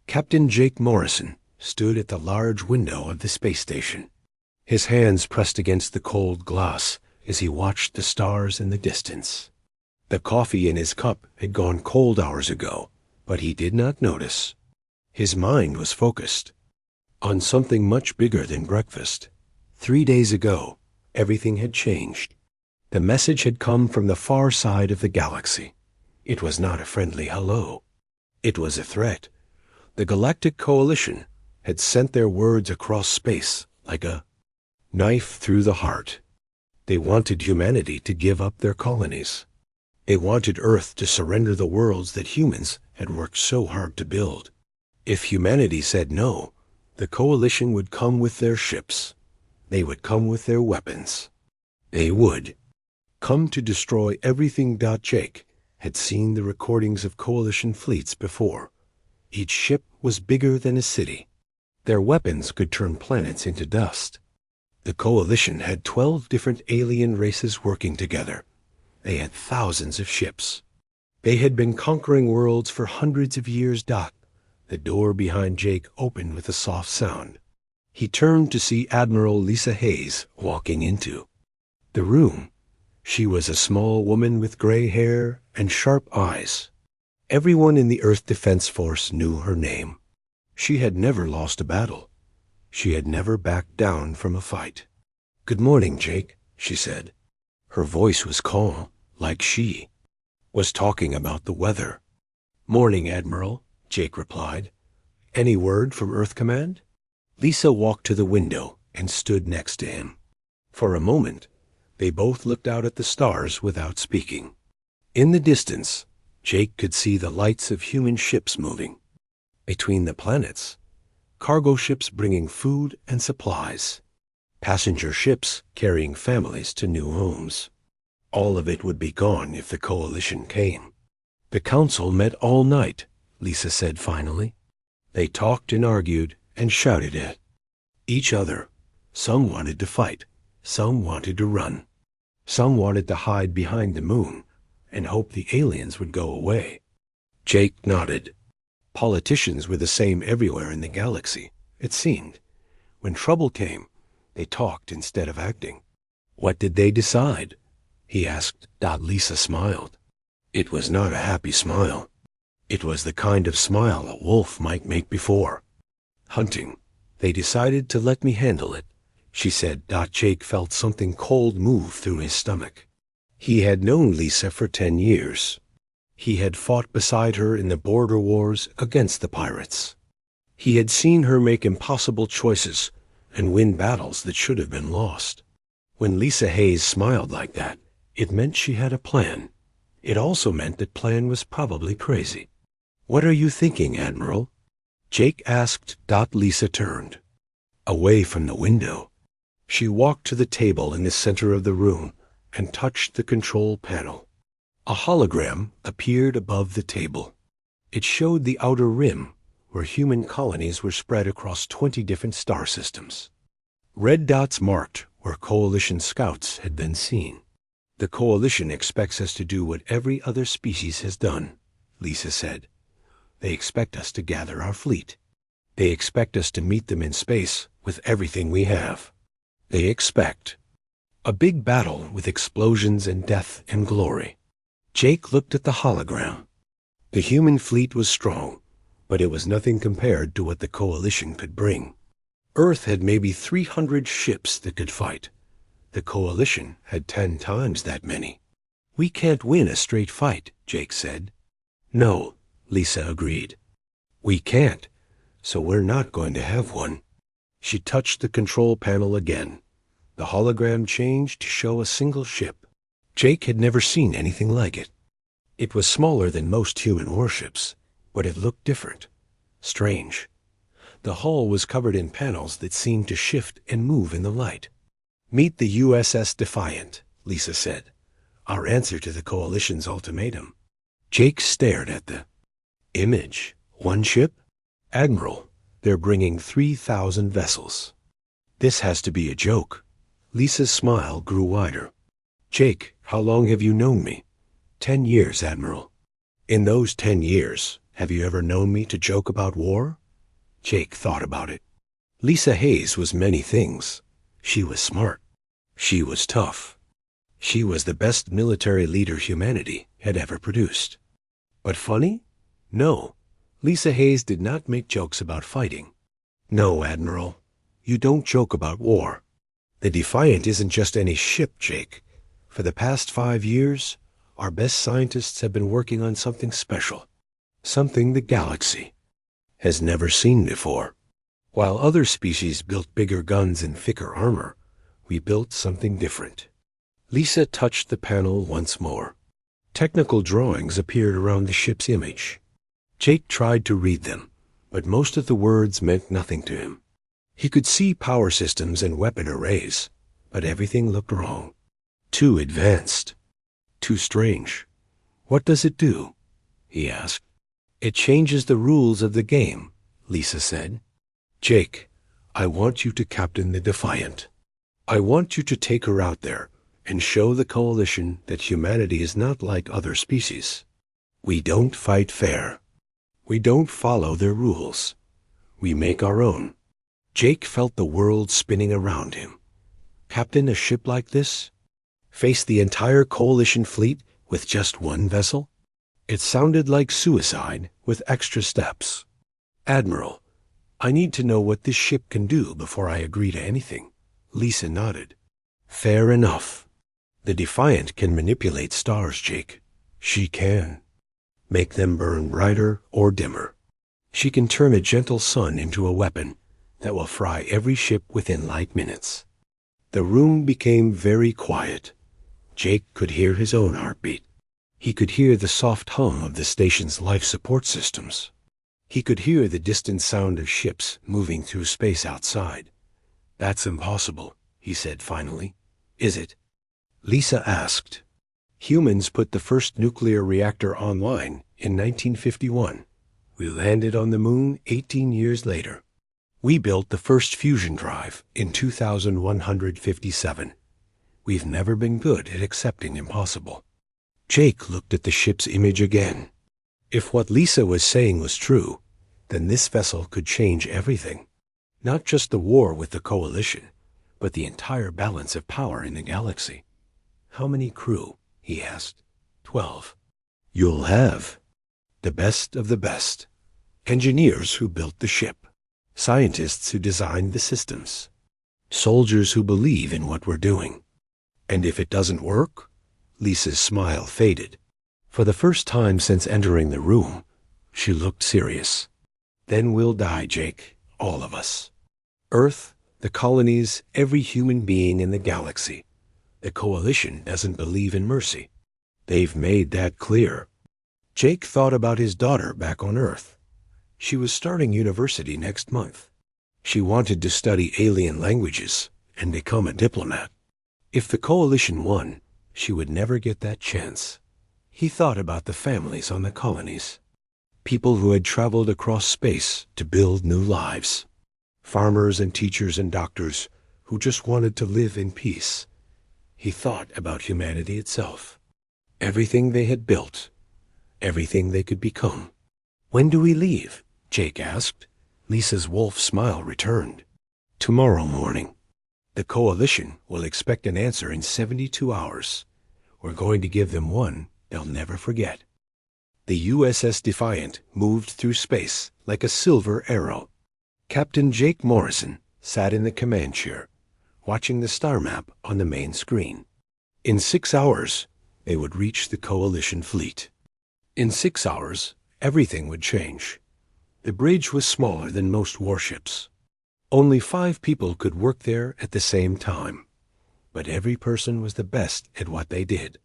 Captain Jake Morrison stood at the large window of the space station. His hands pressed against the cold glass as he watched the stars in the distance. The coffee in his cup had gone cold hours ago, but he did not notice. His mind was focused on something much bigger than breakfast. 3 days ago, everything had changed. The message had come from the far side of the galaxy. It was not a friendly hello. It was a threat. The Galactic Coalition had sent their words across space like a knife through the heart. They wanted humanity to give up their colonies. They wanted Earth to surrender the worlds that humans had worked so hard to build. If humanity said no, the Coalition would come with their ships. They would come with their weapons. They would come to destroy everything. Jake had seen the recordings of Coalition fleets before. Each ship was bigger than a city. Their weapons could turn planets into dust. The Coalition had 12 different alien races working together. They had thousands of ships. They had been conquering worlds for hundreds of years. The door behind Jake opened with a soft sound. He turned to see Admiral Lisa Hayes walking into the room. She was a small woman with gray hair and sharp eyes. Everyone in the Earth Defense Force knew her name. She had never lost a battle. She had never backed down from a fight. "Good morning, Jake," she said. Her voice was calm, like she was talking about the weather. "Morning, Admiral," Jake replied. "Any word from Earth Command?" Lisa walked to the window and stood next to him. For a moment, they both looked out at the stars without speaking. In the distance, Jake could see the lights of human ships moving between the planets. Cargo ships bringing food and supplies. Passenger ships carrying families to new homes. All of it would be gone if the Coalition came. "The Council met all night," Lisa said finally. They talked and argued and shouted at each other. Some wanted to fight. Some wanted to run. Some wanted to hide behind the moon and hope the aliens would go away. Jake nodded. Politicians were the same everywhere in the galaxy, it seemed. When trouble came, they talked instead of acting. "What did they decide?" he asked. Lisa smiled. It was not a happy smile. It was the kind of smile a wolf might make before hunting. "They decided to let me handle it," she said. Jake felt something cold move through his stomach. He had known Lisa for 10 years. He had fought beside her in the border wars against the pirates. He had seen her make impossible choices and win battles that should have been lost. When Lisa Hayes smiled like that, it meant she had a plan. It also meant that plan was probably crazy. "What are you thinking, Admiral?" Jake asked. Lisa turned away from the window. She walked to the table in the center of the room and touched the control panel. A hologram appeared above the table. It showed the outer rim, where human colonies were spread across 20 different star systems. Red dots marked where Coalition scouts had been seen. "The Coalition expects us to do what every other species has done," Lisa said. "They expect us to gather our fleet. They expect us to meet them in space with everything we have. They expect a big battle with explosions and death and glory." Jake looked at the hologram. The human fleet was strong, but it was nothing compared to what the Coalition could bring. Earth had maybe 300 ships that could fight. The Coalition had 10 times that many. "We can't win a straight fight," Jake said. "No," Lisa agreed. "We can't, so we're not going to have one." She touched the control panel again. The hologram changed to show a single ship. Jake had never seen anything like it. It was smaller than most human warships, but it looked different, strange. The hull was covered in panels that seemed to shift and move in the light. "Meet the USS Defiant," Lisa said. "Our answer to the Coalition's ultimatum." Jake stared at the image. "One ship?" "Admiral, they're bringing 3,000 vessels." "This has to be a joke." Lisa's smile grew wider. "Jake, how long have you known me?" 10 years, Admiral. In those 10 years, Have you ever known me to joke about war? Jake thought about it. Lisa Hayes was many things. She was smart. She was tough. She was the best military leader humanity had ever produced. But funny? No. Lisa Hayes did not make jokes about fighting. No, Admiral. You don't joke about war. The Defiant isn't just any ship, Jake. For the past 5 years, our best scientists have been working on something special. Something the galaxy has never seen before. While other species built bigger guns and thicker armor, we built something different. Lisa touched the panel once more. Technical drawings appeared around the ship's image. Jake tried to read them, but most of the words meant nothing to him. He could see power systems and weapon arrays, but everything looked wrong. Too advanced. Too strange. What does it do? He asked. It changes the rules of the game, Lisa said. Jake, I want you to captain the Defiant. I want you to take her out there and show the Coalition that humanity is not like other species. We don't fight fair. We don't follow their rules. We make our own. Jake felt the world spinning around him. Captain a ship like this? Face the entire Coalition fleet with just one vessel? It sounded like suicide with extra steps. Admiral, I need to know what this ship can do before I agree to anything. Lisa nodded. Fair enough. The Defiant can manipulate stars, Jake. She can. Make them burn brighter or dimmer. She can turn a gentle sun into a weapon that will fry every ship within light minutes. The room became very quiet. Jake could hear his own heartbeat. He could hear the soft hum of the station's life support systems. He could hear the distant sound of ships moving through space outside. That's impossible, he said finally. Is it? Lisa asked. Humans put the first nuclear reactor online in 1951. We landed on the moon 18 years later. We built the first fusion drive in 2157. We've never been good at accepting impossible. Jake looked at the ship's image again. If what Lisa was saying was true, then this vessel could change everything. Not just the war with the Coalition, but the entire balance of power in the galaxy. How many crew? He asked. 12. You'll have the best of the best. Engineers who built the ship. Scientists who designed the systems. Soldiers who believe in what we're doing. And if it doesn't work? Lisa's smile faded. For the first time since entering the room, she looked serious. Then we'll die, Jake, all of us. Earth, the colonies, every human being in the galaxy. The Coalition doesn't believe in mercy. They've made that clear. Jake thought about his daughter back on Earth. She was starting university next month. She wanted to study alien languages and become a diplomat. If the Coalition won, she would never get that chance. He thought about the families on the colonies. People who had traveled across space to build new lives. Farmers and teachers and doctors who just wanted to live in peace. He thought about humanity itself. Everything they had built. Everything they could become. When do we leave? Jake asked. Lisa's wolf smile returned. Tomorrow morning. The Coalition will expect an answer in 72 hours. We're going to give them one they'll never forget. The USS Defiant moved through space like a silver arrow. Captain Jake Morrison sat in the command chair, watching the star map on the main screen. In 6 hours, they would reach the Coalition fleet. In 6 hours, everything would change. The bridge was smaller than most warships. Only 5 people could work there at the same time, but every person was the best at what they did.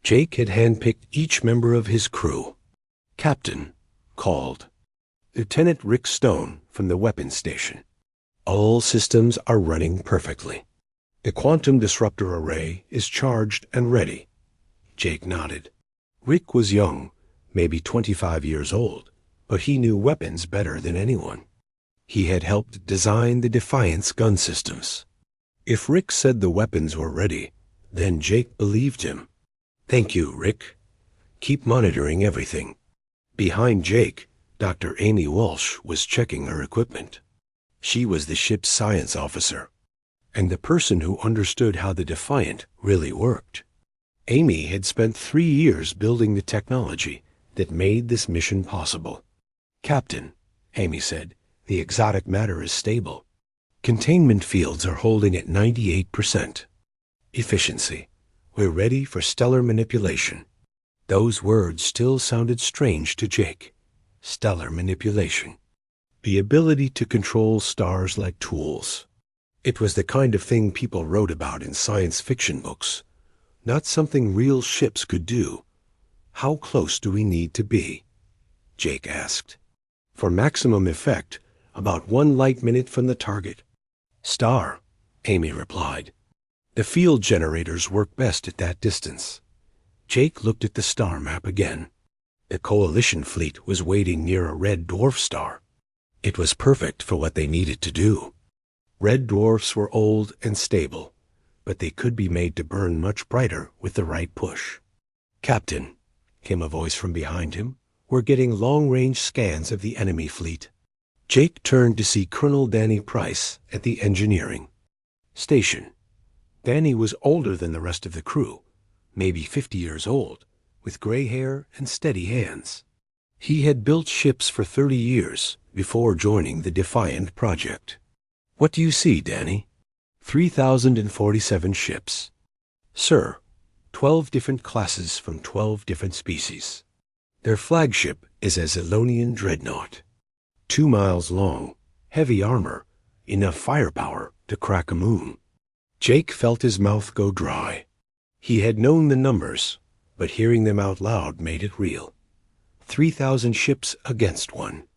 Jake had handpicked each member of his crew. Captain, called. Lieutenant Rick Stone from the weapons station. All systems are running perfectly. The quantum disruptor array is charged and ready. Jake nodded. Rick was young, maybe 25 years old, but he knew weapons better than anyone. He had helped design the Defiant's gun systems. If Rick said the weapons were ready, then Jake believed him. Thank you, Rick. Keep monitoring everything. Behind Jake, Dr. Amy Walsh was checking her equipment. She was the ship's science officer, and the person who understood how the Defiant really worked. Amy had spent 3 years building the technology that made this mission possible. "Captain," Amy said, "the exotic matter is stable. Containment fields are holding at 98%. Efficiency. We're ready for stellar manipulation." Those words still sounded strange to Jake. Stellar manipulation. The ability to control stars like tools. It was the kind of thing people wrote about in science fiction books, not something real ships could do. "How close do we need to be?" Jake asked. "For maximum effect, about 1 light minute from the target." "Star," Amy replied. "The field generators work best at that distance." Jake looked at the star map again. The Coalition fleet was waiting near a red dwarf star. It was perfect for what they needed to do. Red dwarfs were old and stable, but they could be made to burn much brighter with the right push. "Captain," came a voice from behind him, "we're getting long-range scans of the enemy fleet." Jake turned to see Colonel Danny Price at the engineering station. Danny was older than the rest of the crew, maybe 50 years old, with gray hair and steady hands. He had built ships for 30 years before joining the Defiant project. "What do you see, Danny?" 3,047 ships. "Sir, 12 different classes from 12 different species. Their flagship is a Zilonian dreadnought. 2 miles long, heavy armor, enough firepower to crack a moon." Jake felt his mouth go dry. He had known the numbers, but hearing them out loud made it real. 3,000 ships against one.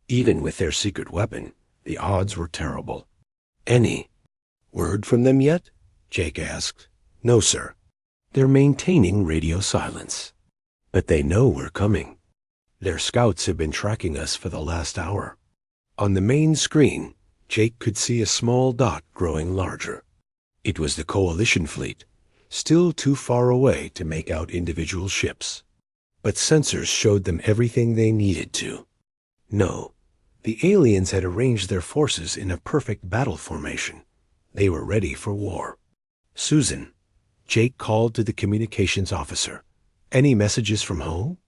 Even with their secret weapon, the odds were terrible. "Any word from them yet?" Jake asked. "No, sir. They're maintaining radio silence. But they know we're coming. Their scouts have been tracking us for the last hour." On the main screen, Jake could see a small dot growing larger. It was the Coalition fleet, still too far away to make out individual ships. But sensors showed them everything they needed to. No, the aliens had arranged their forces in a perfect battle formation. They were ready for war. "Susan," Jake called to the communications officer. "Any messages from home?"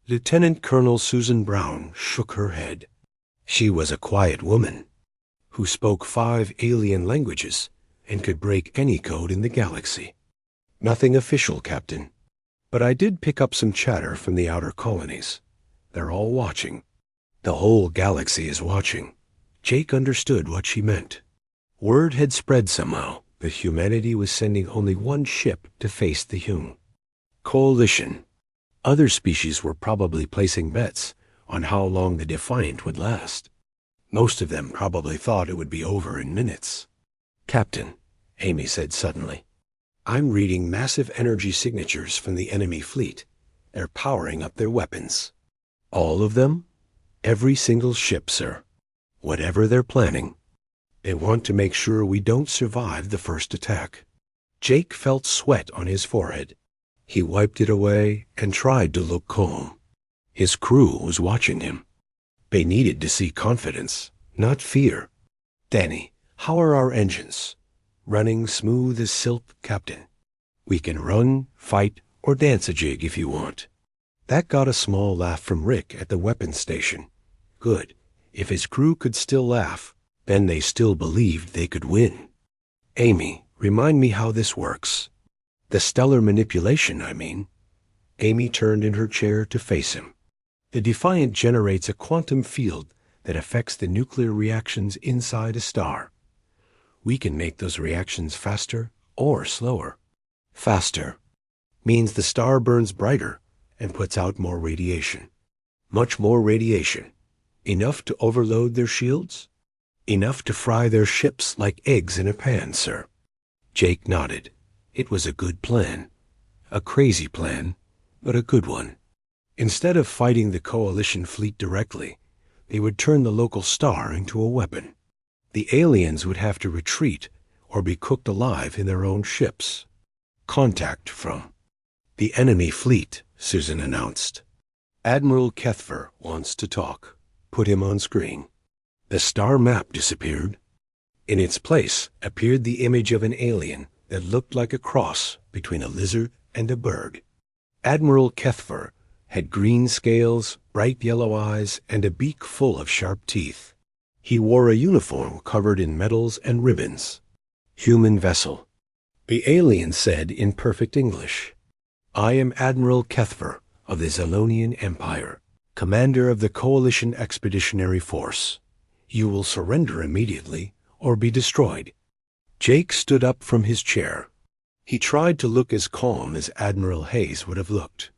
Lieutenant Colonel Susan Brown shook her head. She was a quiet woman who spoke 5 alien languages and could break any code in the galaxy. "Nothing official, Captain. But I did pick up some chatter from the outer colonies. They're all watching. The whole galaxy is watching." Jake understood what she meant. Word had spread somehow that humanity was sending only one ship to face the Hume Coalition. Other species were probably placing bets on how long the Defiant would last. Most of them probably thought it would be over in minutes. "Captain," Amy said suddenly, "I'm reading massive energy signatures from the enemy fleet. They're powering up their weapons." "All of them?" "Every single ship, sir. Whatever they're planning. They want to make sure we don't survive the first attack." Jake felt sweat on his forehead. He wiped it away and tried to look calm. His crew was watching him. They needed to see confidence, not fear. "Danny, how are our engines?" "Running smooth as silk, Captain. We can run, fight, or dance a jig if you want." That got a small laugh from Rick at the weapons station. Good. If his crew could still laugh, then they still believed they could win. "Amy, remind me how this works." "The stellar manipulation, I mean." Amy turned in her chair to face him. "The Defiant generates a quantum field that affects the nuclear reactions inside a star. We can make those reactions faster or slower. Faster means the star burns brighter and puts out more radiation. Much more radiation. Enough to overload their shields? Enough to fry their ships like eggs in a pan, sir." Jake nodded. It was a good plan. A crazy plan, but a good one. Instead of fighting the Coalition fleet directly, they would turn the local star into a weapon. The aliens would have to retreat or be cooked alive in their own ships. "Contact from the enemy fleet," Susan announced. "Admiral Kethver wants to talk." put him on screen. The star map disappeared. In its place appeared the image of an alien that looked like a cross between a lizard and a bird. Admiral Kethver had green scales, bright yellow eyes, and a beak full of sharp teeth. He wore a uniform covered in medals and ribbons. Human vessel. The alien said in perfect English, "I am Admiral Kethver of the Zalonian Empire, commander of the Coalition Expeditionary Force. You will surrender immediately or be destroyed." Jake stood up from his chair. He tried to look as calm as Admiral Hayes would have looked.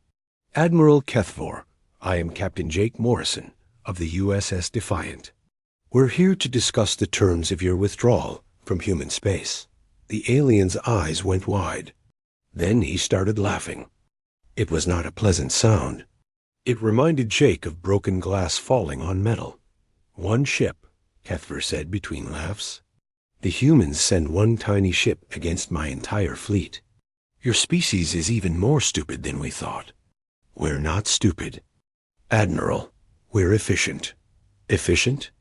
"Admiral Kethver, I am Captain Jake Morrison of the USS Defiant. We're here to discuss the terms of your withdrawal from human space." The alien's eyes went wide. Then he started laughing. It was not a pleasant sound. It reminded Jake of broken glass falling on metal. "One ship," Kethver said between laughs. "The humans send one tiny ship against my entire fleet. Your species is even more stupid than we thought." "We're not stupid, Admiral. We're efficient." "Efficient?"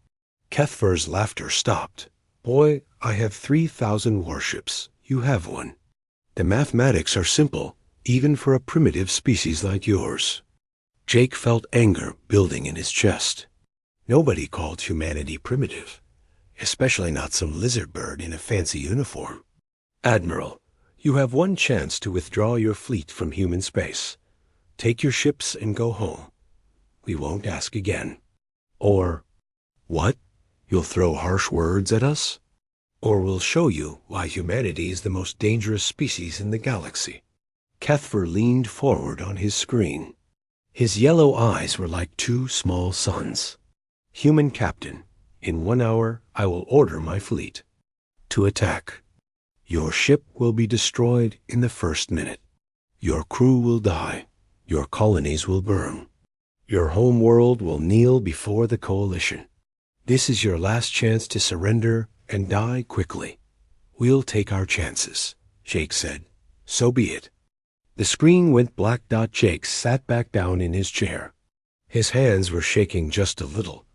Kethver's laughter stopped. "Boy, I have 3,000 warships. You have one. The mathematics are simple, even for a primitive species like yours." Jake felt anger building in his chest. Nobody called humanity primitive, especially not some lizard bird in a fancy uniform. "Admiral, you have one chance to withdraw your fleet from human space. Take your ships and go home. We won't ask again." Or, "What? You'll throw harsh words at us? Or we'll show you why humanity is the most dangerous species in the galaxy." Kethver leaned forward on his screen. His yellow eyes were like two small suns. "Human captain, in 1 hour I will order my fleet to attack. Your ship will be destroyed in the first minute. Your crew will die. Your colonies will burn. Your home world will kneel before the Coalition. This is your last chance to surrender and die quickly." "We'll take our chances," Jake said. "So be it." The screen went black. Jake sat back down in his chair. His hands were shaking just a little,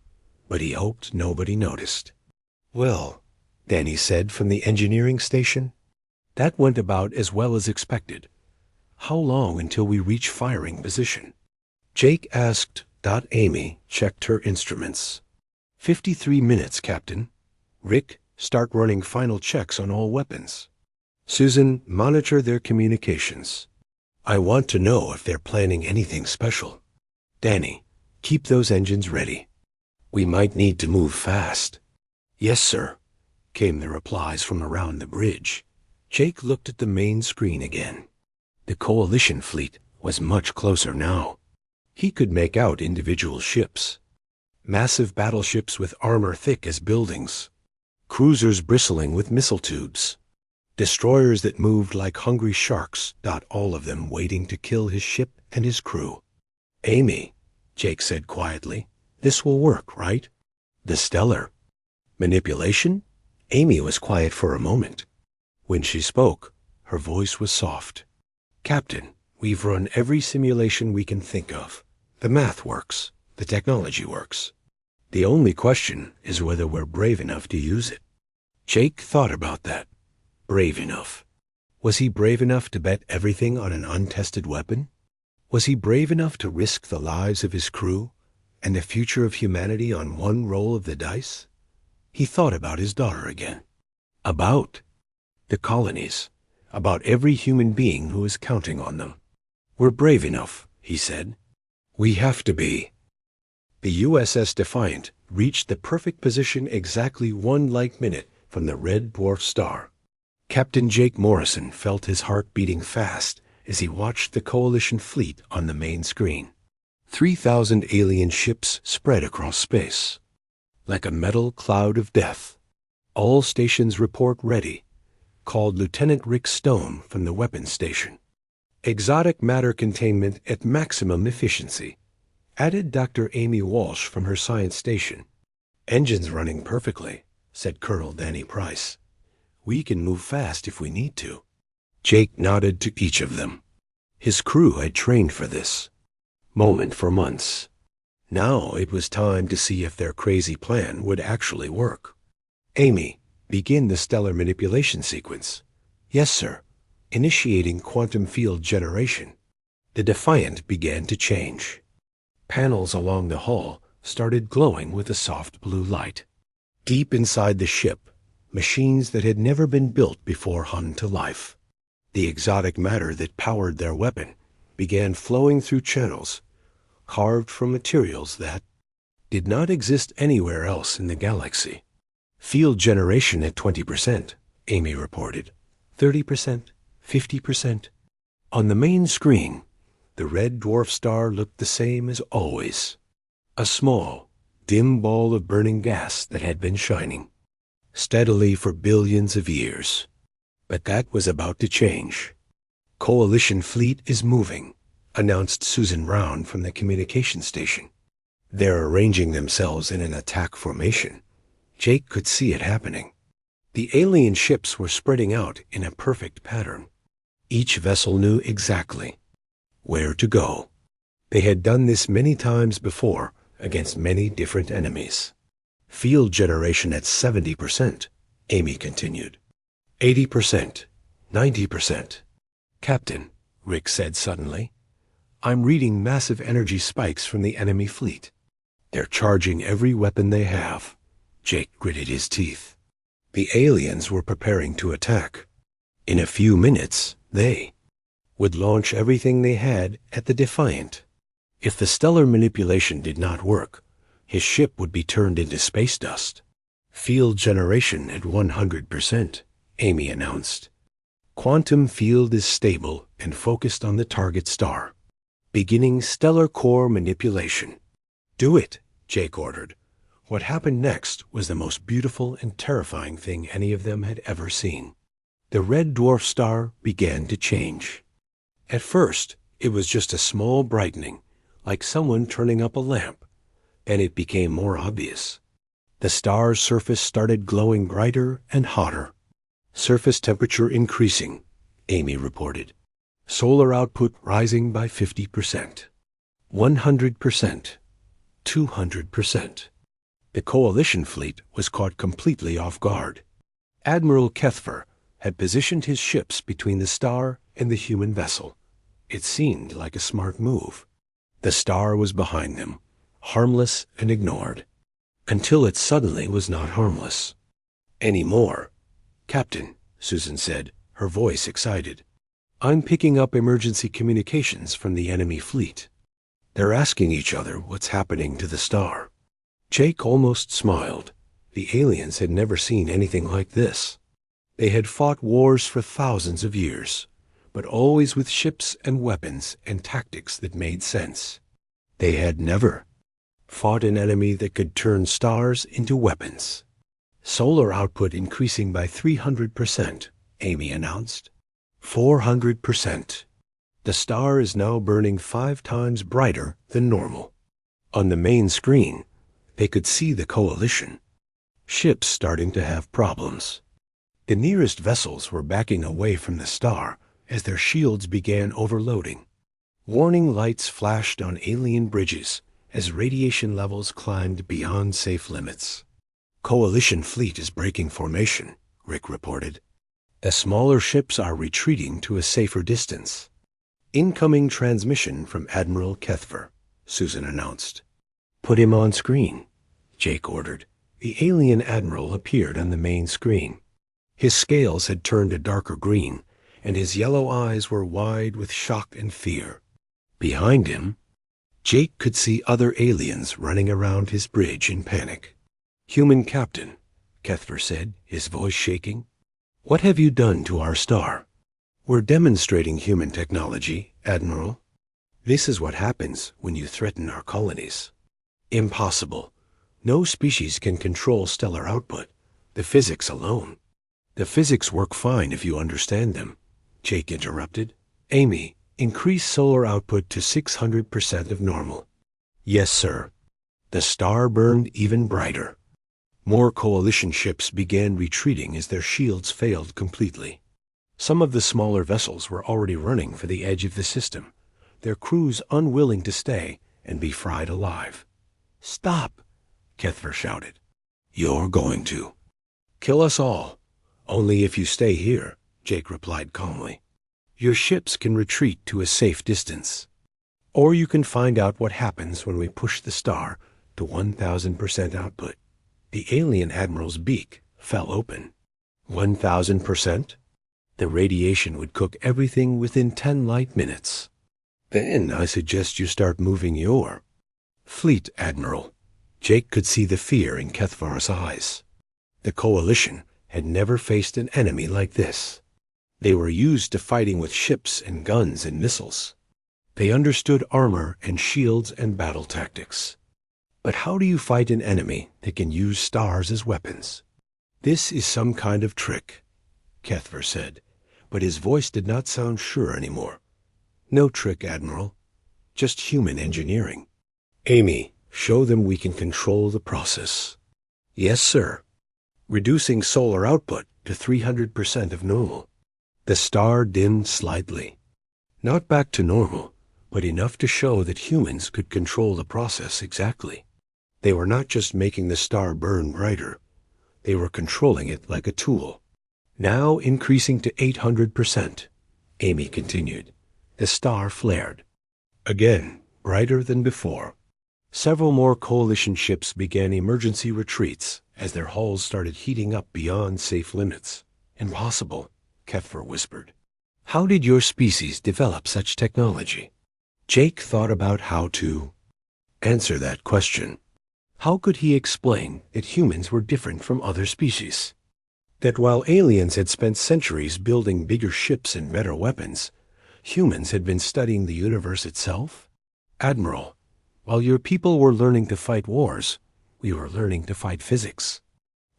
but he hoped nobody noticed. "Well," Danny said from the engineering station, "that went about as well as expected. How long until we reach firing position?" Jake asked. Amy checked her instruments. 53 minutes, Captain. Rick, start running final checks on all weapons. Susan, monitor their communications. I want to know if they're planning anything special. Danny, keep those engines ready. We might need to move fast. Yes, sir, came the replies from around the bridge. Jake looked at the main screen again. The Coalition fleet was much closer now. He could make out individual ships. Massive battleships with armor thick as buildings. Cruisers bristling with missile tubes. Destroyers that moved like hungry sharks. All of them waiting to kill his ship and his crew. Amy, Jake said quietly, this will work, right? The stellar. Manipulation? Amy was quiet for a moment. When she spoke, her voice was soft. Captain, we've run every simulation we can think of. The math works. The technology works. The only question is whether we're brave enough to use it. Jake thought about that. Brave enough. Was he brave enough to bet everything on an untested weapon? Was he brave enough to risk the lives of his crew and the future of humanity on one roll of the dice? He thought about his daughter again. About the colonies. About every human being who is counting on them. We're brave enough, he said. We have to be. The USS Defiant reached the perfect position exactly 1 light minute from the red dwarf star. Captain Jake Morrison felt his heart beating fast as he watched the Coalition fleet on the main screen. 3,000 alien ships spread across space. Like a metal cloud of death. All stations report ready. Called Lieutenant Rick Stone from the weapons station. Exotic matter containment at maximum efficiency. Added Dr. Amy Walsh from her science station. Engines running perfectly, said Colonel Danny Price. We can move fast if we need to. Jake nodded to each of them. His crew had trained for this moment for months. Now it was time to see if their crazy plan would actually work. Amy, begin the stellar manipulation sequence. Yes, sir. Initiating quantum field generation. The Defiant began to change. Panels along the hull started glowing with a soft blue light. Deep inside the ship, machines that had never been built before hummed to life. The exotic matter that powered their weapon began flowing through channels carved from materials that did not exist anywhere else in the galaxy. Field generation at 20%, Amy reported. 30%, 50%. On the main screen, the red dwarf star looked the same as always. A small, dim ball of burning gas that had been shining steadily for billions of years. But that was about to change. Coalition fleet is moving, announced Susan Brown from the communication station. They're arranging themselves in an attack formation. Jake could see it happening. The alien ships were spreading out in a perfect pattern. Each vessel knew exactly where to go. They had done this many times before against many different enemies. Field generation at 70%, Amy continued. 80%, 90%. Captain, Rick said suddenly, I'm reading massive energy spikes from the enemy fleet. They're charging every weapon they have. Jake gritted his teeth. The aliens were preparing to attack. In a few minutes, they would launch everything they had at the Defiant. If the stellar manipulation did not work, his ship would be turned into space dust. Field generation at 100%, Amy announced. Quantum field is stable and focused on the target star. Beginning stellar core manipulation. Do it, Jake ordered. What happened next was the most beautiful and terrifying thing any of them had ever seen. The red dwarf star began to change. At first, it was just a small brightening, like someone turning up a lamp. Then it became more obvious. The star's surface started glowing brighter and hotter. Surface temperature increasing, Amy reported. Solar output rising by 50%. 100%. 200%. The coalition fleet was caught completely off guard. Admiral Kethfer had positioned his ships between the star and the human vessel. It seemed like a smart move. The star was behind them, harmless and ignored, until it suddenly was not harmless anymore. Captain, Susan said, her voice excited. I'm picking up emergency communications from the enemy fleet. They're asking each other what's happening to the star. Jake almost smiled. The aliens had never seen anything like this. They had fought wars for thousands of years, but always with ships and weapons and tactics that made sense. They had never fought an enemy that could turn stars into weapons. Solar output increasing by 300%, Amy announced. 400%. The star is now burning 5 times brighter than normal. On the main screen, they could see the coalition. Ships starting to have problems. The nearest vessels were backing away from the star as their shields began overloading. Warning lights flashed on alien bridges as radiation levels climbed beyond safe limits. Coalition fleet is breaking formation, Rick reported. The smaller ships are retreating to a safer distance. Incoming transmission from Admiral Kethfer, Susan announced. Put him on screen, Jake ordered. The alien admiral appeared on the main screen. His scales had turned a darker green, and his yellow eyes were wide with shock and fear. Behind him, Jake could see other aliens running around his bridge in panic. Human captain, Kethfer said, his voice shaking. What have you done to our star? We're demonstrating human technology, Admiral. This is what happens when you threaten our colonies. Impossible. No species can control stellar output. The physics alone. The physics work fine if you understand them, Jake interrupted. Amy, increase solar output to 600% of normal. Yes, sir. The star burned even brighter. More coalition ships began retreating as their shields failed completely. Some of the smaller vessels were already running for the edge of the system, their crews unwilling to stay and be fried alive. "Stop!" Kethver shouted. "You're going to." "Kill us all. Only if you stay here," Jake replied calmly. "Your ships can retreat to a safe distance. Or you can find out what happens when we push the star to 1,000% output." The alien admiral's beak fell open. 1,000%? The radiation would cook everything within 10 light minutes. "Then I suggest you start moving your fleet, Admiral." Jake could see the fear in Kethvar's eyes. The Coalition had never faced an enemy like this. They were used to fighting with ships and guns and missiles. They understood armor and shields and battle tactics. But how do you fight an enemy that can use stars as weapons? "This is some kind of trick," Kethvar said, but his voice did not sound sure anymore. "No trick, Admiral. Just human engineering. Amy, show them we can control the process." "Yes, sir." Reducing solar output to 300% of normal. The star dimmed slightly. Not back to normal, but enough to show that humans could control the process exactly. They were not just making the star burn brighter. They were controlling it like a tool. "Now increasing to 800%, Amy continued. The star flared. Again, brighter than before. Several more Coalition ships began emergency retreats as their hulls started heating up beyond safe limits. "Impossible," Kethvar whispered. "How did your species develop such technology?" Jake thought about how to answer that question. How could he explain that humans were different from other species? That while aliens had spent centuries building bigger ships and better weapons, humans had been studying the universe itself? "Admiral, while your people were learning to fight wars, we were learning to fight physics.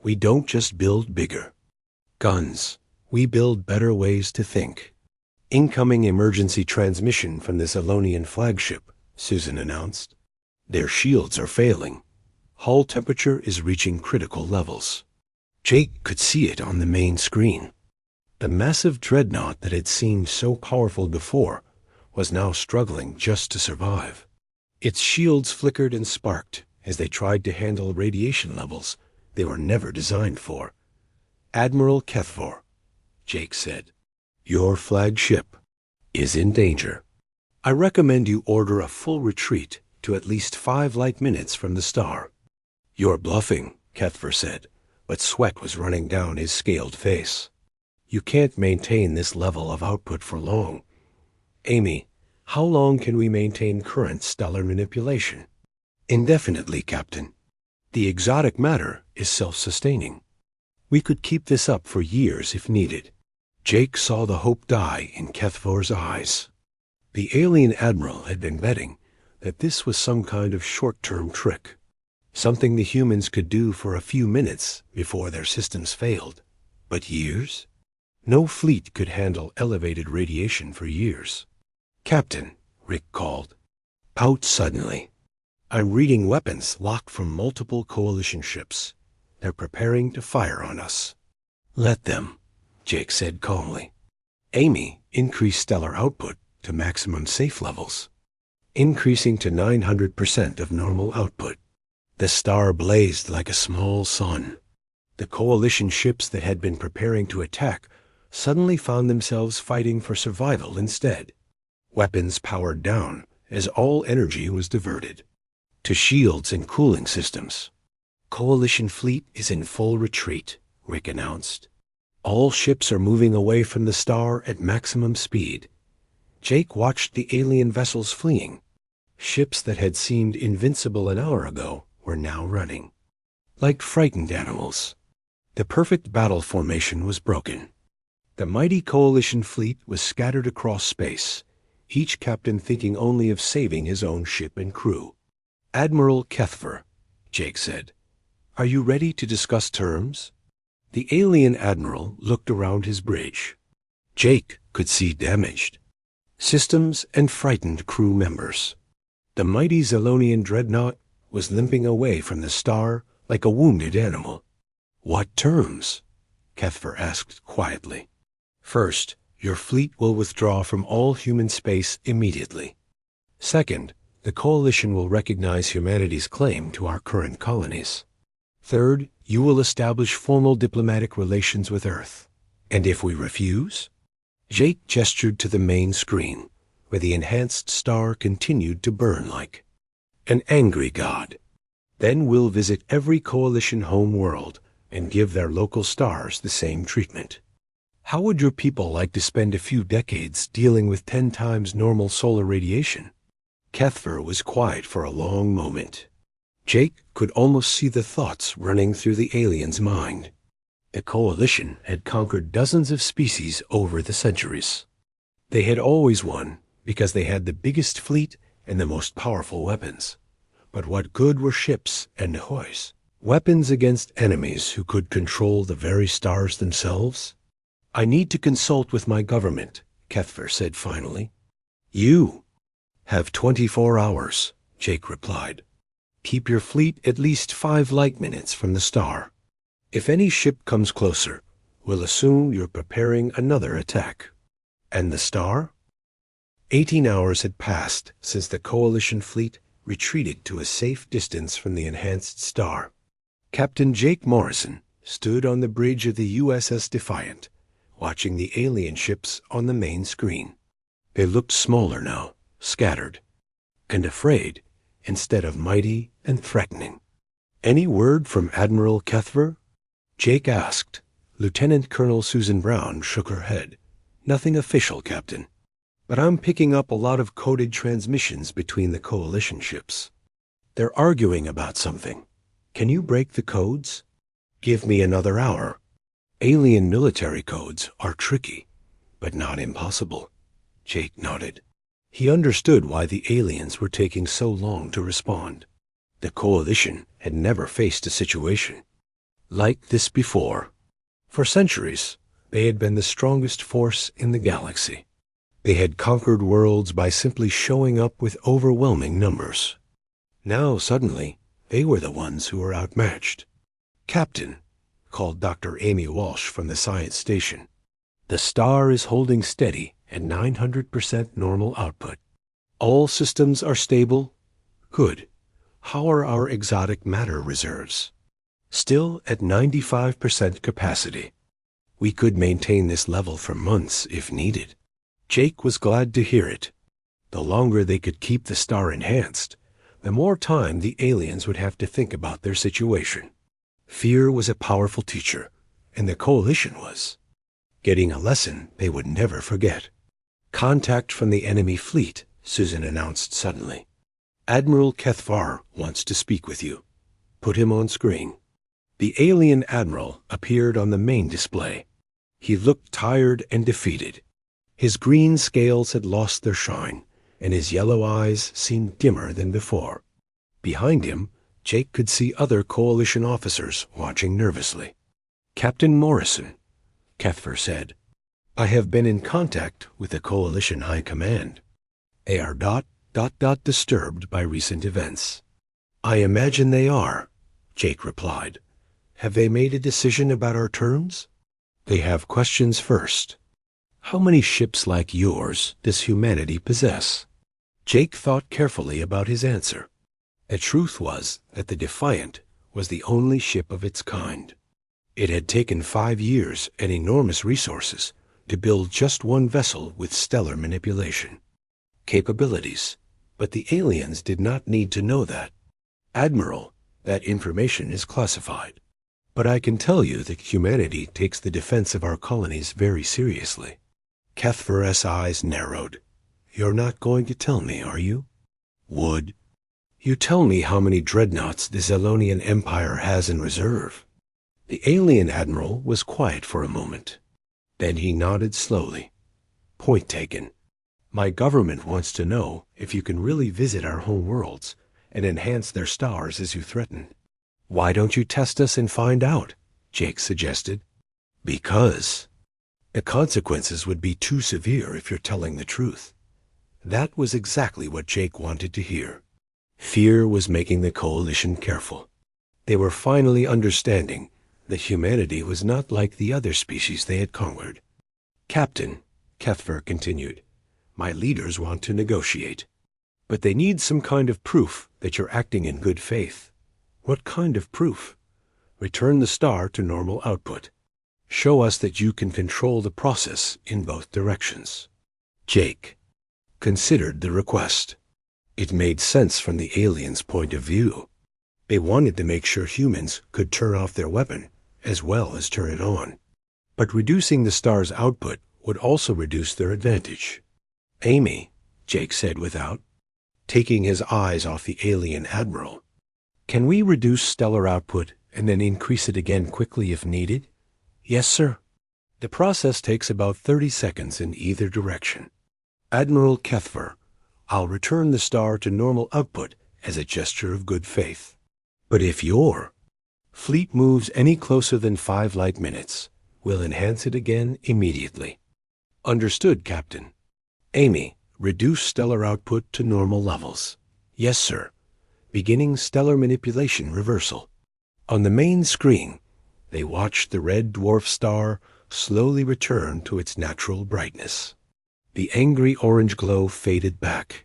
We don't just build bigger guns. We build better ways to think." "Incoming emergency transmission from this Alonian flagship," Susan announced. "Their shields are failing. Hull temperature is reaching critical levels." Jake could see it on the main screen. The massive dreadnought that had seemed so powerful before was now struggling just to survive. Its shields flickered and sparked as they tried to handle radiation levels they were never designed for. "Admiral Kethvar," Jake said, "your flagship is in danger. I recommend you order a full retreat to at least 5 light minutes from the star." "You're bluffing," Kethvar said, but sweat was running down his scaled face. "You can't maintain this level of output for long. Amy, how long can we maintain current stellar manipulation?" "Indefinitely, Captain. The exotic matter is self-sustaining. We could keep this up for years if needed." Jake saw the hope die in Kethvar's eyes. The alien admiral had been betting that this was some kind of short-term trick, something the humans could do for a few minutes before their systems failed. But years? No fleet could handle elevated radiation for years. "Captain," Rick called. "Out suddenly. I'm reading weapons locked from multiple Coalition ships. They're preparing to fire on us." "Let them," Jake said calmly. Amy increased stellar output to maximum safe levels, increasing to 900% of normal output. The star blazed like a small sun. The Coalition ships that had been preparing to attack suddenly found themselves fighting for survival instead. Weapons powered down as all energy was diverted to shields and cooling systems. "Coalition fleet is in full retreat," Rick announced. "All ships are moving away from the star at maximum speed." Jake watched the alien vessels fleeing. Ships that had seemed invincible an hour ago were now running like frightened animals. The perfect battle formation was broken. The mighty Coalition fleet was scattered across space, each captain thinking only of saving his own ship and crew. "Admiral Kethvar," Jake said, "are you ready to discuss terms?" The alien admiral looked around his bridge. Jake could see damaged systems and frightened crew members. The mighty Zalonian dreadnought was limping away from the star like a wounded animal. "What terms?" Kethvar asked quietly. "First, your fleet will withdraw from all human space immediately. Second, the Coalition will recognize humanity's claim to our current colonies. Third, you will establish formal diplomatic relations with Earth. And if we refuse? Jake gestured to the main screen, where the enhanced star continued to burn like an angry god. Then we'll visit every Coalition home world and give their local stars the same treatment. How would your people like to spend a few decades dealing with 10 times normal solar radiation? Kethver was quiet for a long moment. Jake could almost see the thoughts running through the alien's mind. The Coalition had conquered dozens of species over the centuries. They had always won because they had the biggest fleet and the most powerful weapons. But what good were ships and hoys? Weapons against enemies who could control the very stars themselves? I need to consult with my government, Kethver said finally. You have 24 hours, Jake replied. Keep your fleet at least 5 light minutes from the star. If any ship comes closer, we'll assume you're preparing another attack. And the star? 18 hours had passed since the Coalition fleet retreated to a safe distance from the enhanced star. Captain Jake Morrison stood on the bridge of the USS Defiant, watching the alien ships on the main screen. They looked smaller now, scattered, and afraid instead of mighty and threatening. Any word from Admiral Kethver? Jake asked. Lieutenant Colonel Susan Brown shook her head. Nothing official, Captain. But I'm picking up a lot of coded transmissions between the Coalition ships. They're arguing about something. Can you break the codes? Give me another hour. Alien military codes are tricky, but not impossible. Jake nodded. He understood why the aliens were taking so long to respond. The Coalition had never faced a situation like this before. For centuries, they had been the strongest force in the galaxy. They had conquered worlds by simply showing up with overwhelming numbers. Now, suddenly, they were the ones who were outmatched. Captain, called Dr. Amy Walsh from the science station, the star is holding steady at 900% normal output. All systems are stable? Good. How are our exotic matter reserves? Still at 95% capacity. We could maintain this level for months if needed. Jake was glad to hear it. The longer they could keep the star enhanced, the more time the aliens would have to think about their situation. Fear was a powerful teacher, and the Coalition was getting a lesson they would never forget. Contact from the enemy fleet, Susan announced suddenly. Admiral Kethvar wants to speak with you. Put him on screen. The alien admiral appeared on the main display. He looked tired and defeated. His green scales had lost their shine, and his yellow eyes seemed dimmer than before. Behind him, Jake could see other Coalition officers watching nervously. Captain Morrison, Kethver said, I have been in contact with the Coalition High Command. They are disturbed by recent events. I imagine they are, Jake replied. Have they made a decision about our terms? They have questions first. How many ships like yours does humanity possess? Jake thought carefully about his answer. The truth was that the Defiant was the only ship of its kind. It had taken 5 years and enormous resources to build just one vessel with stellar manipulation capabilities, but the aliens did not need to know that. Admiral, that information is classified. But I can tell you that humanity takes the defense of our colonies very seriously. Kethver's eyes narrowed. You're not going to tell me, are you? Would you tell me how many dreadnoughts the Zelonian Empire has in reserve? The alien admiral was quiet for a moment. Then he nodded slowly. Point taken. My government wants to know if you can really visit our home worlds and enhance their stars as you threaten. Why don't you test us and find out? Jake suggested. Because the consequences would be too severe if you're telling the truth. That was exactly what Jake wanted to hear. Fear was making the Coalition careful. They were finally understanding that humanity was not like the other species they had conquered. Captain, Kethver continued, my leaders want to negotiate. But they need some kind of proof that you're acting in good faith. What kind of proof? Return the star to normal output. Show us that you can control the process in both directions. Jake considered the request. It made sense from the aliens' point of view. They wanted to make sure humans could turn off their weapon as well as turn it on. But reducing the star's output would also reduce their advantage. Amy, Jake said without taking his eyes off the alien admiral, can we reduce stellar output and then increase it again quickly if needed? Yes, sir. The process takes about 30 seconds in either direction. Admiral Kethver, I'll return the star to normal output as a gesture of good faith. But if your fleet moves any closer than 5 light minutes, we'll enhance it again immediately. Understood, Captain. Amy, reduce stellar output to normal levels. Yes, sir. Beginning stellar manipulation reversal. On the main screen, they watched the red dwarf star slowly return to its natural brightness. The angry orange glow faded back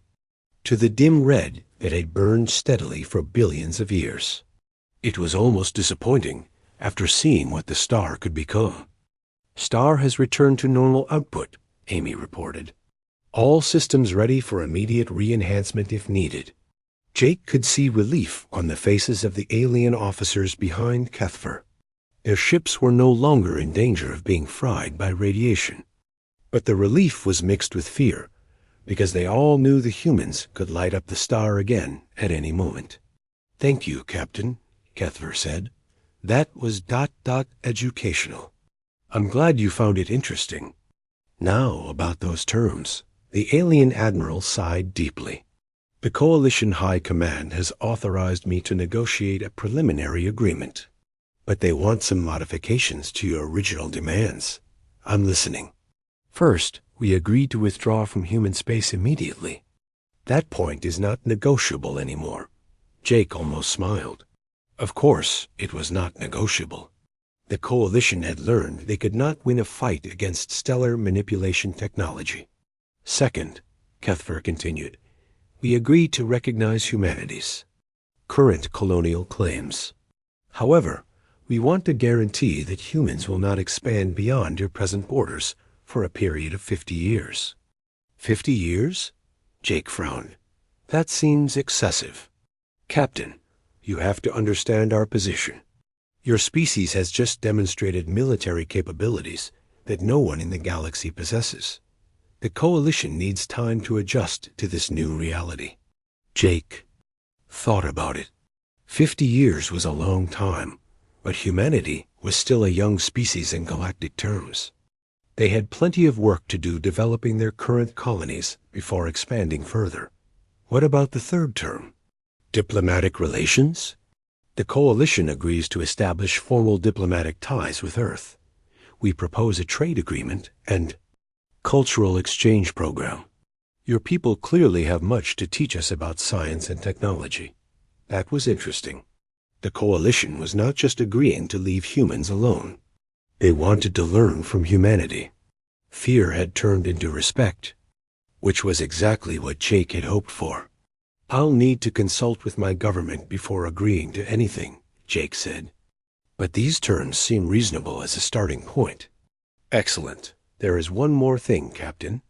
to the dim red that had burned steadily for billions of years. It was almost disappointing after seeing what the star could become. Star has returned to normal output, Amy reported. All systems ready for immediate re-enhancement if needed. Jake could see relief on the faces of the alien officers behind Kethver. Their ships were no longer in danger of being fried by radiation. But the relief was mixed with fear, because they all knew the humans could light up the star again at any moment. Thank you, Captain, Kethver said. That was ... educational. I'm glad you found it interesting. Now about those terms. The alien admiral sighed deeply. The Coalition High Command has authorized me to negotiate a preliminary agreement. But they want some modifications to your original demands. I'm listening. First, we agreed to withdraw from human space immediately. That point is not negotiable anymore. Jake almost smiled. Of course, it was not negotiable. The Coalition had learned they could not win a fight against stellar manipulation technology. Second, Kethver continued, we agreed to recognize humanity's current colonial claims. However, we want to guarantee that humans will not expand beyond your present borders for a period of 50 years. 50 years? Jake frowned. That seems excessive. Captain, you have to understand our position. Your species has just demonstrated military capabilities that no one in the galaxy possesses. The Coalition needs time to adjust to this new reality. Jake thought about it. 50 years was a long time, but humanity was still a young species in galactic terms. They had plenty of work to do developing their current colonies before expanding further. What about the third term? Diplomatic relations? The Coalition agrees to establish formal diplomatic ties with Earth. We propose a trade agreement and cultural exchange program. Your people clearly have much to teach us about science and technology. That was interesting. The Coalition was not just agreeing to leave humans alone. They wanted to learn from humanity. Fear had turned into respect, which was exactly what Jake had hoped for. I'll need to consult with my government before agreeing to anything, Jake said. But these terms seem reasonable as a starting point. Excellent. There is one more thing, Captain.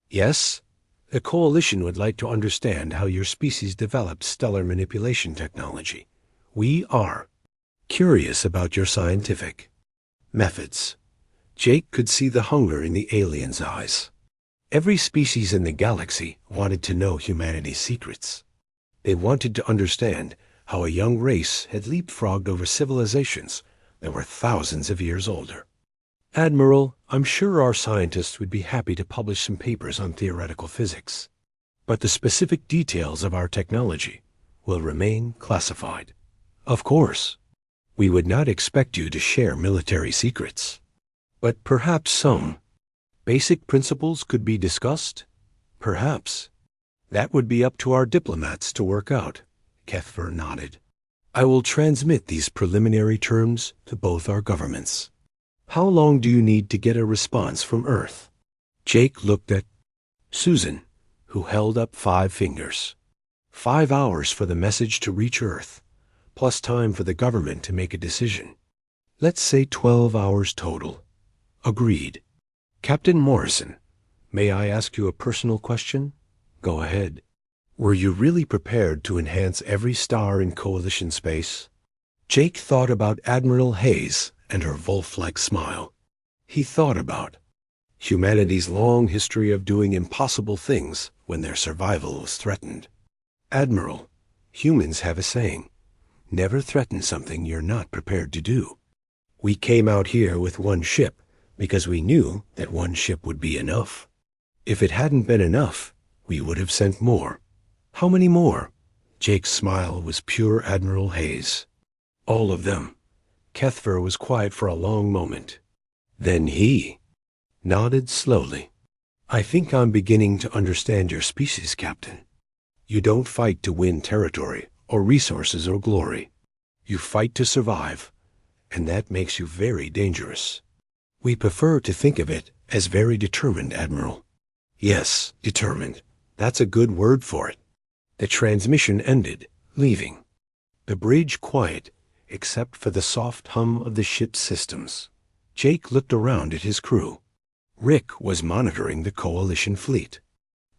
Yes? The Coalition would like to understand how your species developed stellar manipulation technology. We are curious about your scientific methods. Jake could see the hunger in the alien's eyes. Every species in the galaxy wanted to know humanity's secrets. They wanted to understand how a young race had leapfrogged over civilizations that were thousands of years older. Admiral, I'm sure our scientists would be happy to publish some papers on theoretical physics, but the specific details of our technology will remain classified. Of course, we would not expect you to share military secrets, but perhaps some basic principles could be discussed? Perhaps. That would be up to our diplomats to work out. Kethver nodded. I will transmit these preliminary terms to both our governments. How long do you need to get a response from Earth? Jake looked at Susan, who held up 5 fingers. 5 hours for the message to reach Earth, plus time for the government to make a decision. Let's say 12 hours total. Agreed. Captain Morrison, may I ask you a personal question? Go ahead. Were you really prepared to enhance every star in Coalition space? Jake thought about Admiral Hayes and her Wolf-like smile. He thought about humanity's long history of doing impossible things when their survival was threatened. Admiral, humans have a saying, never threaten something you're not prepared to do. We came out here with one ship because we knew that one ship would be enough. If it hadn't been enough, we would have sent more. How many more? Jake's smile was pure Admiral Hayes. All of them. Kethver was quiet for a long moment. Then he nodded slowly. I think I'm beginning to understand your species, Captain. You don't fight to win territory or resources or glory. You fight to survive, and that makes you very dangerous. We prefer to think of it as very determined, Admiral. Yes, determined. That's a good word for it. The transmission ended, leaving. The bridge quiet, except for the soft hum of the ship's systems. Jake looked around at his crew. Rick was monitoring the Coalition fleet.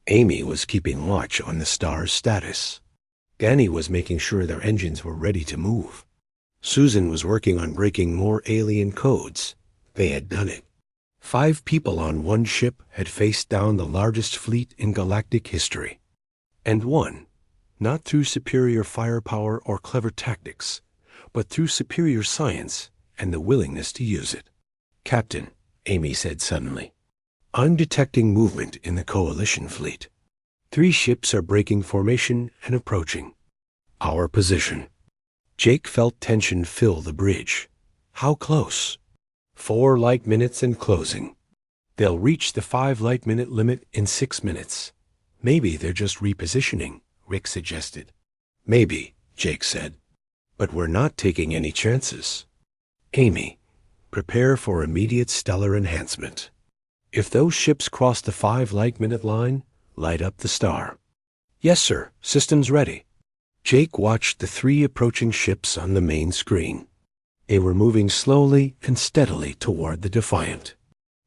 Amy was keeping watch on the star's status. Danny was making sure their engines were ready to move. Susan was working on breaking more alien codes. They had done it. 5 people on one ship had faced down the largest fleet in galactic history. And won, not through superior firepower or clever tactics, but through superior science and the willingness to use it. Captain, Amy said suddenly, I'm detecting movement in the Coalition fleet. 3 ships are breaking formation and approaching our position. Jake felt tension fill the bridge. How close? 4 light minutes and closing. They'll reach the 5 light minute limit in 6 minutes. Maybe they're just repositioning, Rick suggested. Maybe, Jake said. But we're not taking any chances. Amy, prepare for immediate stellar enhancement. If those ships cross the 5 light minute line, light up the star. Yes, sir. Systems ready. Jake watched the 3 approaching ships on the main screen. They were moving slowly and steadily toward the Defiant.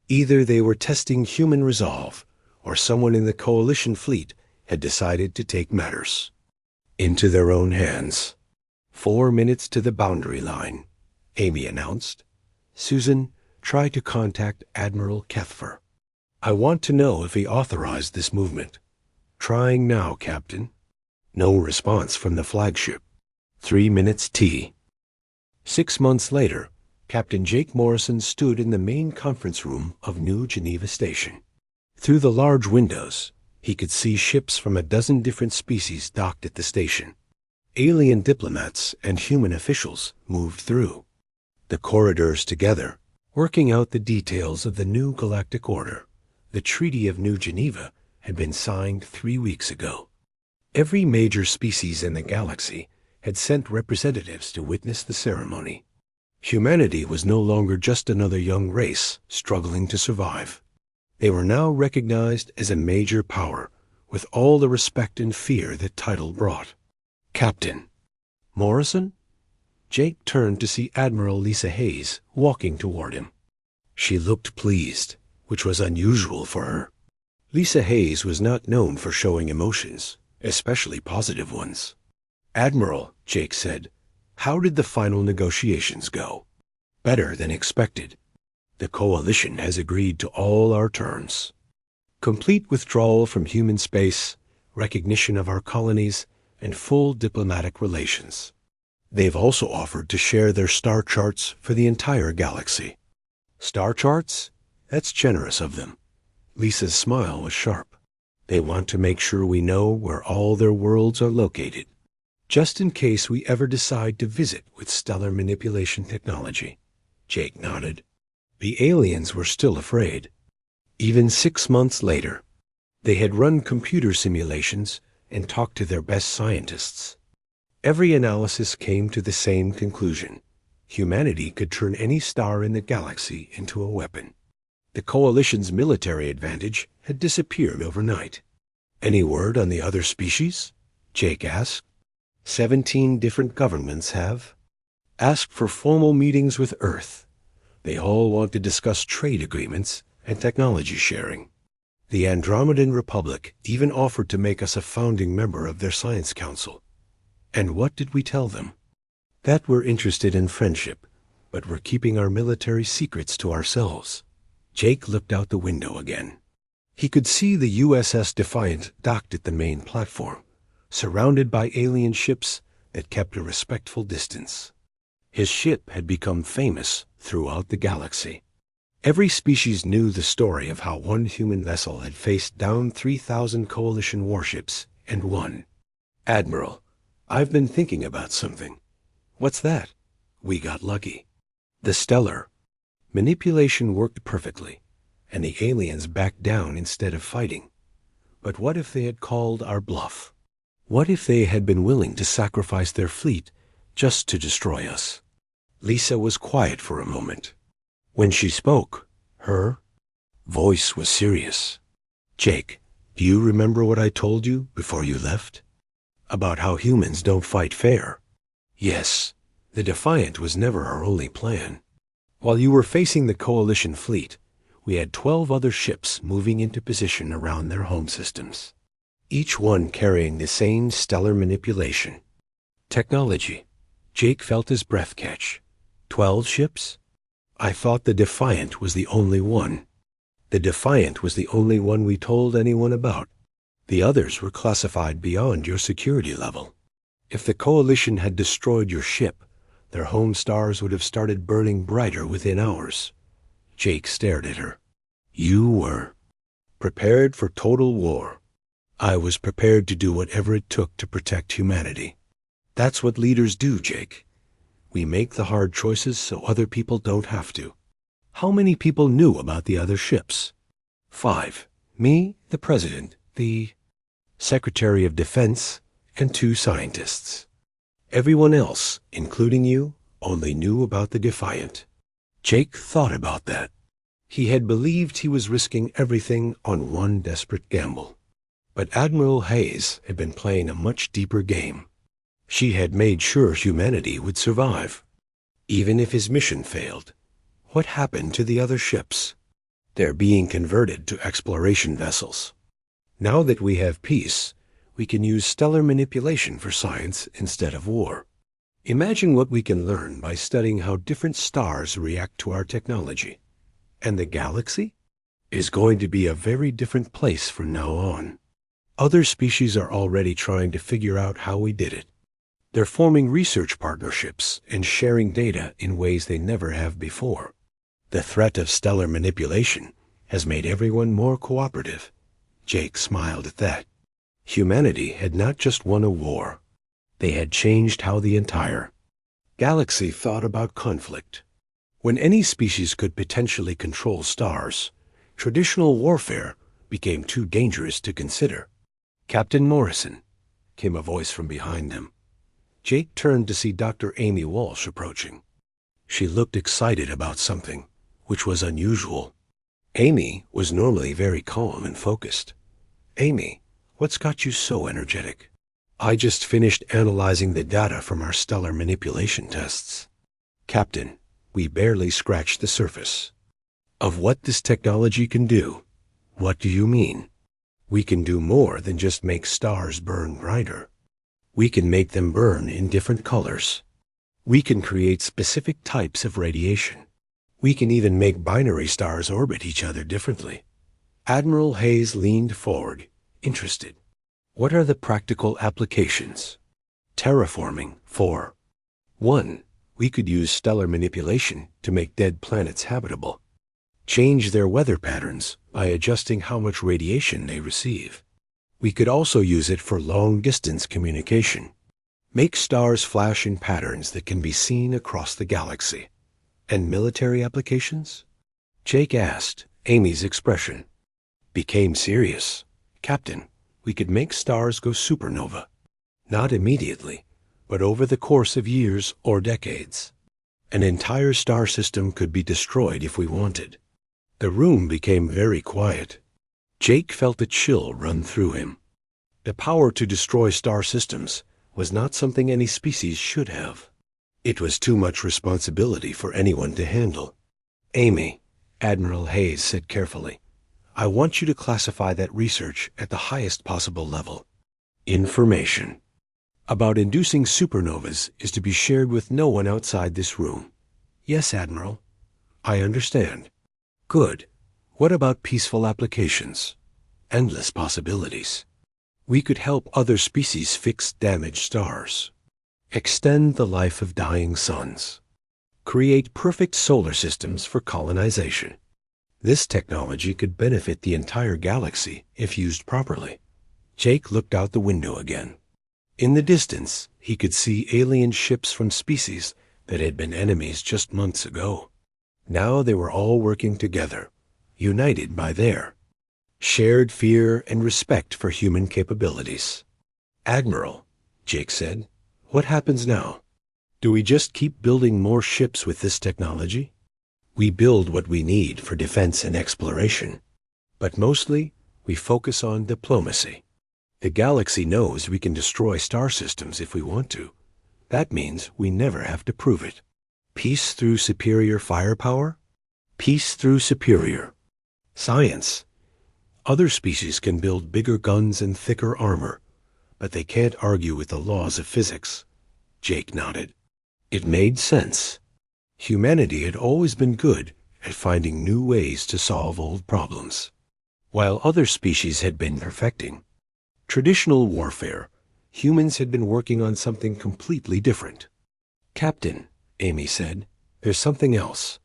Either they were testing human resolve, or someone in the Coalition fleet had decided to take matters into their own hands. 4 minutes to the boundary line, Amy announced. Susan, try to contact Admiral Kethver. I want to know if he authorized this movement. Trying now, Captain. No response from the flagship. 3 minutes T. 6 months later, Captain Jake Morrison stood in the main conference room of New Geneva Station. Through the large windows, he could see ships from a dozen different species docked at the station. Alien diplomats and human officials moved through the corridors together, working out the details of the new galactic order. The Treaty of New Geneva had been signed 3 weeks ago. Every major species in the galaxy had sent representatives to witness the ceremony. Humanity was no longer just another young race struggling to survive. They were now recognized as a major power, with all the respect and fear that title brought. Captain Morrison? Jake turned to see Admiral Lisa Hayes walking toward him. She looked pleased, which was unusual for her. Lisa Hayes was not known for showing emotions, especially positive ones. Admiral, Jake said, how did the final negotiations go? Better than expected. The Coalition has agreed to all our terms. Complete withdrawal from human space, recognition of our colonies, and full diplomatic relations. They've also offered to share their star charts for the entire galaxy. Star charts? That's generous of them. Lisa's smile was sharp. They want to make sure we know where all their worlds are located, just in case we ever decide to visit with stellar manipulation technology. Jake nodded. The aliens were still afraid. Even 6 months later, they had run computer simulations and talked to their best scientists. Every analysis came to the same conclusion. Humanity could turn any star in the galaxy into a weapon. The Coalition's military advantage had disappeared overnight. Any word on the other species? Jake asked. 17 different governments have asked for formal meetings with Earth. They all want to discuss trade agreements and technology sharing. The Andromedan Republic even offered to make us a founding member of their science council. And what did we tell them? That we're interested in friendship, but we're keeping our military secrets to ourselves. Jake looked out the window again. He could see the USS Defiant docked at the main platform, surrounded by alien ships that kept a respectful distance. His ship had become famous throughout the galaxy. Every species knew the story of how one human vessel had faced down 3,000 coalition warships and won. Admiral, I've been thinking about something. What's that? We got lucky. The stellar manipulation worked perfectly, and the aliens backed down instead of fighting. But what if they had called our bluff? What if they had been willing to sacrifice their fleet just to destroy us? Lisa was quiet for a moment. When she spoke, her voice was serious. Jake, do you remember what I told you before you left? About how humans don't fight fair? Yes, the Defiant was never our only plan. While you were facing the Coalition fleet, we had 12 other ships moving into position around their home systems, each one carrying the same stellar manipulation technology. Jake felt his breath catch. 12 ships? I thought the Defiant was the only one. The Defiant was the only one we told anyone about. The others were classified beyond your security level. If the Coalition had destroyed your ship, their home stars would have started burning brighter within hours. Jake stared at her. You were prepared for total war. I was prepared to do whatever it took to protect humanity. That's what leaders do, Jake. We make the hard choices so other people don't have to. How many people knew about the other ships? 5. Me, the President, the Secretary of Defense, and 2 scientists. Everyone else, including you, only knew about the Defiant. Jake thought about that. He had believed he was risking everything on one desperate gamble. But Admiral Hayes had been playing a much deeper game. She had made sure humanity would survive. Even if his mission failed, what happened to the other ships? They're being converted to exploration vessels. Now that we have peace, we can use stellar manipulation for science instead of war. Imagine what we can learn by studying how different stars react to our technology. And the galaxy is going to be a very different place from now on. Other species are already trying to figure out how we did it. They're forming research partnerships and sharing data in ways they never have before. The threat of stellar manipulation has made everyone more cooperative. Jake smiled at that. Humanity had not just won a war. They had changed how the entire galaxy thought about conflict. When any species could potentially control stars, traditional warfare became too dangerous to consider. Captain Morrison, came a voice from behind them. Jake turned to see Dr. Amy Walsh approaching. She looked excited about something, which was unusual. Amy was normally very calm and focused. Amy, what's got you so energetic? I just finished analyzing the data from our stellar manipulation tests. Captain, we barely scratched the surface of what this technology can do. What do you mean? We can do more than just make stars burn brighter. We can make them burn in different colors. We can create specific types of radiation. We can even make binary stars orbit each other differently. Admiral Hayes leaned forward, interested. What are the practical applications? Terraforming, 4. 1. We could use stellar manipulation to make dead planets habitable. Change their weather patterns by adjusting how much radiation they receive. We could also use it for long-distance communication. Make stars flash in patterns that can be seen across the galaxy. And military applications? Jake asked. Amy's expression became serious. Captain, we could make stars go supernova. Not immediately, but over the course of years or decades. An entire star system could be destroyed if we wanted. The room became very quiet. Jake felt a chill run through him. The power to destroy star systems was not something any species should have. It was too much responsibility for anyone to handle. Amy, Admiral Hayes said carefully, I want you to classify that research at the highest possible level. Information about inducing supernovas is to be shared with no one outside this room. Yes, Admiral. I understand. Good. What about peaceful applications? Endless possibilities. We could help other species fix damaged stars. Extend the life of dying suns. Create perfect solar systems for colonization. This technology could benefit the entire galaxy if used properly. Jake looked out the window again. In the distance, he could see alien ships from species that had been enemies just months ago. Now they were all working together, united by their shared fear and respect for human capabilities. Admiral, Jake said, what happens now? Do we just keep building more ships with this technology? We build what we need for defense and exploration, but mostly we focus on diplomacy. The galaxy knows we can destroy star systems if we want to. That means we never have to prove it. Peace through superior firepower? Peace through superior science. Other species can build bigger guns and thicker armor, but they can't argue with the laws of physics. Jake nodded. It made sense. Humanity had always been good at finding new ways to solve old problems, while other species had been perfecting traditional warfare. Humans had been working on something completely different. Captain, Amy said, there's something else.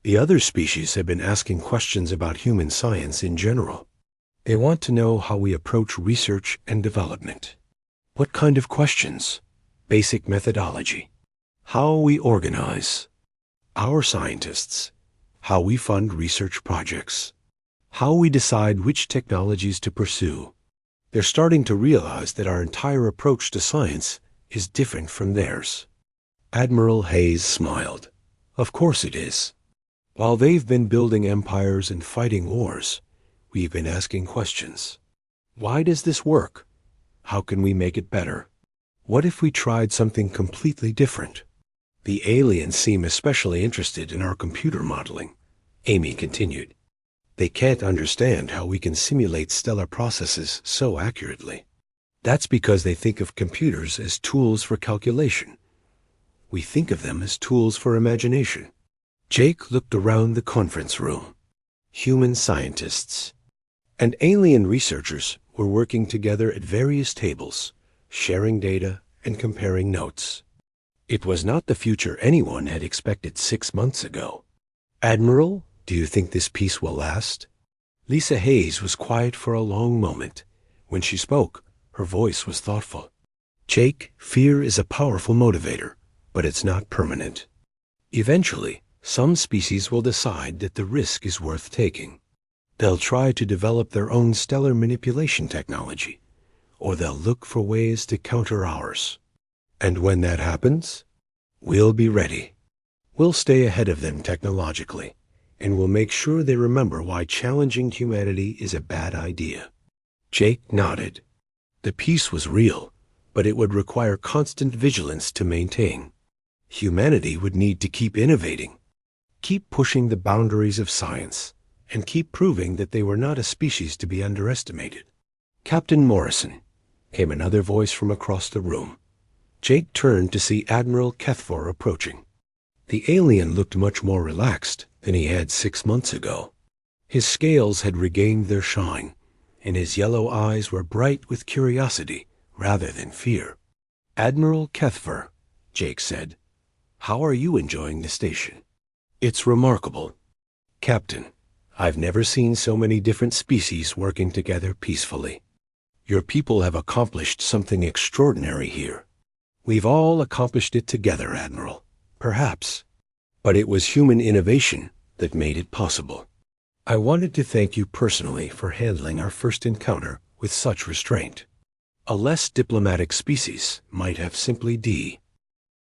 The other species have been asking questions about human science in general. They want to know how we approach research and development. What kind of questions? Basic methodology. How we organize our scientists. How we fund research projects. How we decide which technologies to pursue. They're starting to realize that our entire approach to science is different from theirs. Admiral Hayes smiled. Of course it is. While they've been building empires and fighting wars, we've been asking questions. Why does this work? How can we make it better? What if we tried something completely different? The aliens seem especially interested in our computer modeling, Amy continued. They can't understand how we can simulate stellar processes so accurately. That's because they think of computers as tools for calculation. We think of them as tools for imagination. Jake looked around the conference room. Human scientists and alien researchers were working together at various tables, sharing data and comparing notes. It was not the future anyone had expected 6 months ago. Admiral, do you think this peace will last? Lisa Hayes was quiet for a long moment. When she spoke, her voice was thoughtful. Jake, fear is a powerful motivator, but it's not permanent. Eventually, some species will decide that the risk is worth taking. They'll try to develop their own stellar manipulation technology, or they'll look for ways to counter ours. And when that happens, we'll be ready. We'll stay ahead of them technologically, and we'll make sure they remember why challenging humanity is a bad idea. Jake nodded. The peace was real, but it would require constant vigilance to maintain. Humanity would need to keep innovating, keep pushing the boundaries of science, and keep proving that they were not a species to be underestimated. Captain Morrison, came another voice from across the room. Jake turned to see Admiral Kethfor approaching. The alien looked much more relaxed than he had 6 months ago. His scales had regained their shine, and his yellow eyes were bright with curiosity rather than fear. Admiral Kethfor, Jake said, how are you enjoying the station? It's remarkable. Captain, I've never seen so many different species working together peacefully. Your people have accomplished something extraordinary here. We've all accomplished it together, Admiral, perhaps. But it was human innovation that made it possible. I wanted to thank you personally for handling our first encounter with such restraint. A less diplomatic species might have simply